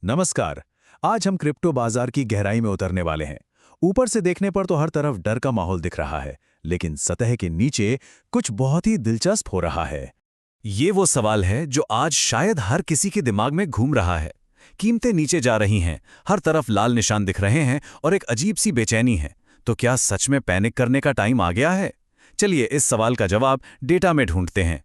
नमस्कार। आज हम क्रिप्टो बाजार की गहराई में उतरने वाले हैं। ऊपर से देखने पर तो हर तरफ डर का माहौल दिख रहा है, लेकिन सतह के नीचे कुछ बहुत ही दिलचस्प हो रहा है। ये वो सवाल है जो आज शायद हर किसी के दिमाग में घूम रहा है। कीमतें नीचे जा रही हैं, हर तरफ लाल निशान दिख रहे हैं और एक अजीब सी बेचैनी है। तो क्या सच में पैनिक करने का टाइम आ गया है? चलिए इस सवाल का जवाब डेटा में ढूंढते हैं।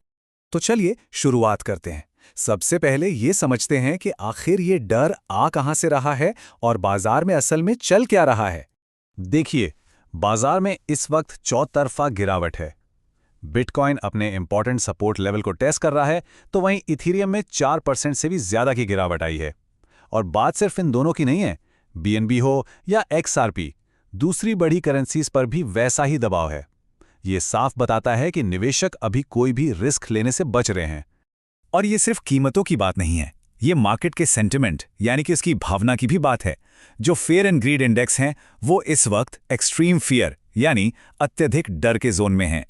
तो चलिए शुरुआत करते हैं। सबसे पहले ये समझते हैं कि आखिर ये डर आ कहां से रहा है और बाजार में असल में चल क्या रहा है। देखिए, बाजार में इस वक्त चौतरफा गिरावट है। बिटकॉइन अपने इंपॉर्टेंट सपोर्ट लेवल को टेस्ट कर रहा है, तो वहीं इथेरियम में 4% से भी ज्यादा की गिरावट आई है। और बात सिर्फ इन दोनों की नहीं है, बीएनबी हो या एक्सआरपी, दूसरी बड़ी करेंसीज पर भी वैसा ही दबाव है। ये साफ बताता है कि निवेशक अभी कोई भी रिस्क लेने से बच रहे हैं। और ये सिर्फ कीमतों की बात नहीं है, ये मार्केट के सेंटिमेंट यानी कि उसकी भावना की भी बात है। जो फेयर एंड ग्रीड इंडेक्स हैं, वो इस वक्त एक्सट्रीम फियर यानी अत्यधिक डर के जोन में हैं।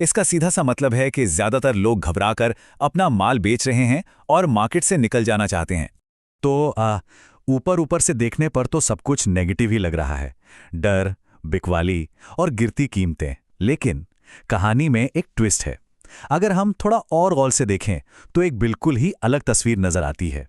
इसका सीधा सा मतलब है कि ज्यादातर लोग घबराकर अपना माल बेच रहे हैं और मार्केट से निकल जाना चाहते हैं। तो ऊपर से देखने पर तो सब कुछ नेगेटिव ही लग रहा है, डर, बिकवाली और गिरती कीमतें। लेकिन कहानी में एक ट्विस्ट है। अगर हम थोड़ा और गौर से देखें तो एक बिल्कुल ही अलग तस्वीर नजर आती है।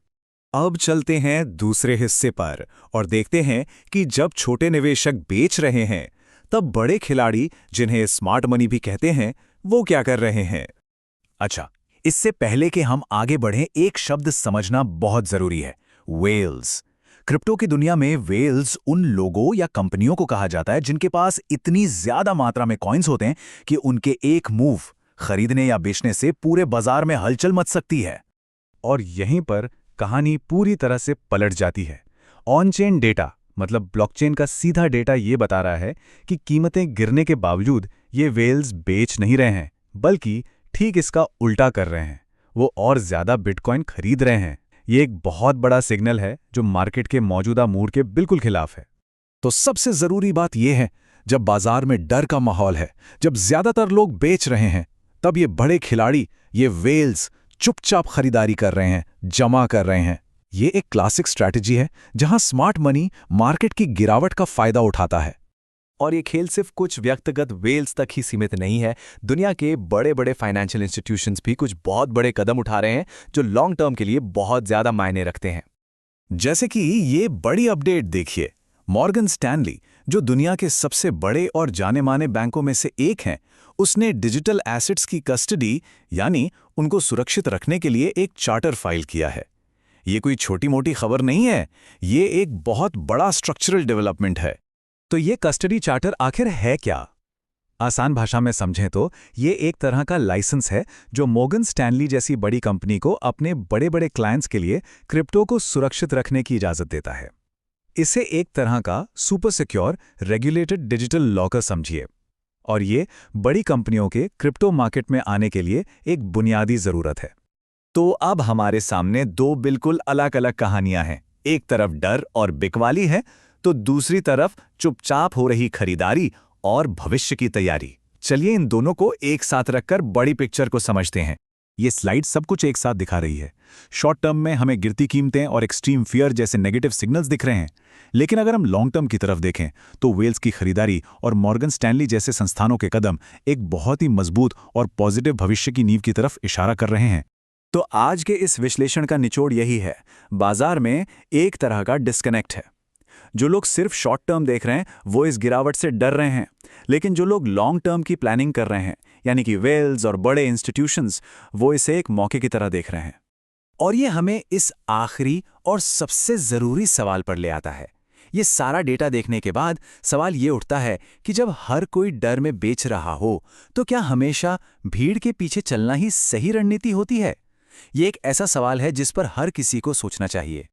अब चलते हैं दूसरे हिस्से पर और देखते हैं कि जब छोटे निवेशक बेच रहे हैं, तब बड़े खिलाड़ी, जिन्हें स्मार्ट मनी भी कहते हैं, वो क्या कर रहे हैं। अच्छा, इससे पहले कि हम आगे बढ़ें, एक शब्द समझना बहुत जरूरी है, वेल्स। क्रिप्टो की दुनिया में वेल्स उन लोगों या कंपनियों को कहा जाता है जिनके पास इतनी ज्यादा मात्रा में कॉइन्स होते हैं कि उनके एक मूव खरीदने या बेचने से पूरे बाजार में हलचल मच सकती है। और यहीं पर कहानी पूरी तरह से पलट जाती है। ऑन चेन डेटा, मतलब ब्लॉकचेन का सीधा डेटा ये बता रहा है कि कीमतें गिरने के बावजूद ये वेल्स बेच नहीं रहे हैं, बल्कि ठीक इसका उल्टा कर रहे हैं। वो और ज्यादा बिटकॉइन खरीद रहे हैं। ये एक बहुत बड़ा सिग्नल है जो मार्केट के मौजूदा मूड के बिल्कुल खिलाफ है। तो सबसे जरूरी बात यह है, जब बाजार में डर का माहौल है, जब ज्यादातर लोग बेच रहे हैं, तब ये बड़े खिलाड़ी, ये वेल्स, चुपचाप खरीदारी कर रहे हैं, जमा कर रहे हैं। ये एक क्लासिक स्ट्रैटेजी है जहां स्मार्ट मनी मार्केट की गिरावट का फायदा उठाता है। और ये खेल सिर्फ कुछ व्यक्तिगत वेल्स तक ही सीमित नहीं है। दुनिया के बड़े बड़े फाइनेंशियल इंस्टीट्यूशंस भी कुछ बहुत बड़े कदम उठा रहे हैं जो लॉन्ग टर्म के लिए बहुत ज्यादा मायने रखते हैं। जैसे कि ये बड़ी अपडेट देखिए, मॉर्गन स्टैनली, जो दुनिया के सबसे बड़े और जाने माने बैंकों में से एक हैं, उसने डिजिटल एसेट्स की कस्टडी यानी उनको सुरक्षित रखने के लिए एक चार्टर फाइल किया है। ये कोई छोटी मोटी खबर नहीं है, ये एक बहुत बड़ा स्ट्रक्चरल डेवलपमेंट है। तो ये कस्टडी चार्टर आखिर है क्या? आसान भाषा में समझें तो ये एक तरह का लाइसेंस है जो मॉर्गन स्टैनली जैसी बड़ी कंपनी को अपने बड़े बड़े क्लाइंट्स के लिए क्रिप्टो को सुरक्षित रखने की इजाजत देता है। इसे एक तरह का super secure regulated digital locker समझिए। और ये बड़ी कंपनियों के क्रिप्टो मार्केट में आने के लिए एक बुनियादी जरूरत है। तो अब हमारे सामने दो बिल्कुल अलग अलग कहानियां हैं। एक तरफ डर और बिकवाली है, तो दूसरी तरफ चुपचाप हो रही खरीदारी और भविष्य की तैयारी। चलिए इन दोनों को एक साथ रखकर बड़ी पिक्चर को समझते हैं। ये स्लाइड सब कुछ एक साथ दिखा रही है। शॉर्ट टर्म में हमें गिरती कीमतें और एक्सट्रीम फियर जैसे नेगेटिव सिग्नल्स दिख रहे हैं, लेकिन अगर हम लॉन्ग टर्म की तरफ देखें तो वेल्स की खरीदारी और मॉर्गन स्टैनली जैसे संस्थानों के कदम एक बहुत ही मजबूत और पॉजिटिव भविष्य की नींव की तरफ इशारा कर रहे हैं। तो आज के इस विश्लेषण का निचोड़ यही है, बाजार में एक तरह का डिस्कनेक्ट है। जो लोग सिर्फ शॉर्ट टर्म देख रहे हैं वो इस गिरावट से डर रहे हैं, लेकिन जो लोग लॉन्ग टर्म की प्लानिंग कर रहे हैं, यानी कि वेल्स और बड़े इंस्टीट्यूशंस, वो इसे एक मौके की तरह देख रहे हैं। और ये हमें इस आखिरी और सबसे जरूरी सवाल पर ले आता है। ये सारा डेटा देखने के बाद सवाल ये उठता है कि जब हर कोई डर में बेच रहा हो, तो क्या हमेशा भीड़ के पीछे चलना ही सही रणनीति होती है? ये एक ऐसा सवाल है जिस पर हर किसी को सोचना चाहिए।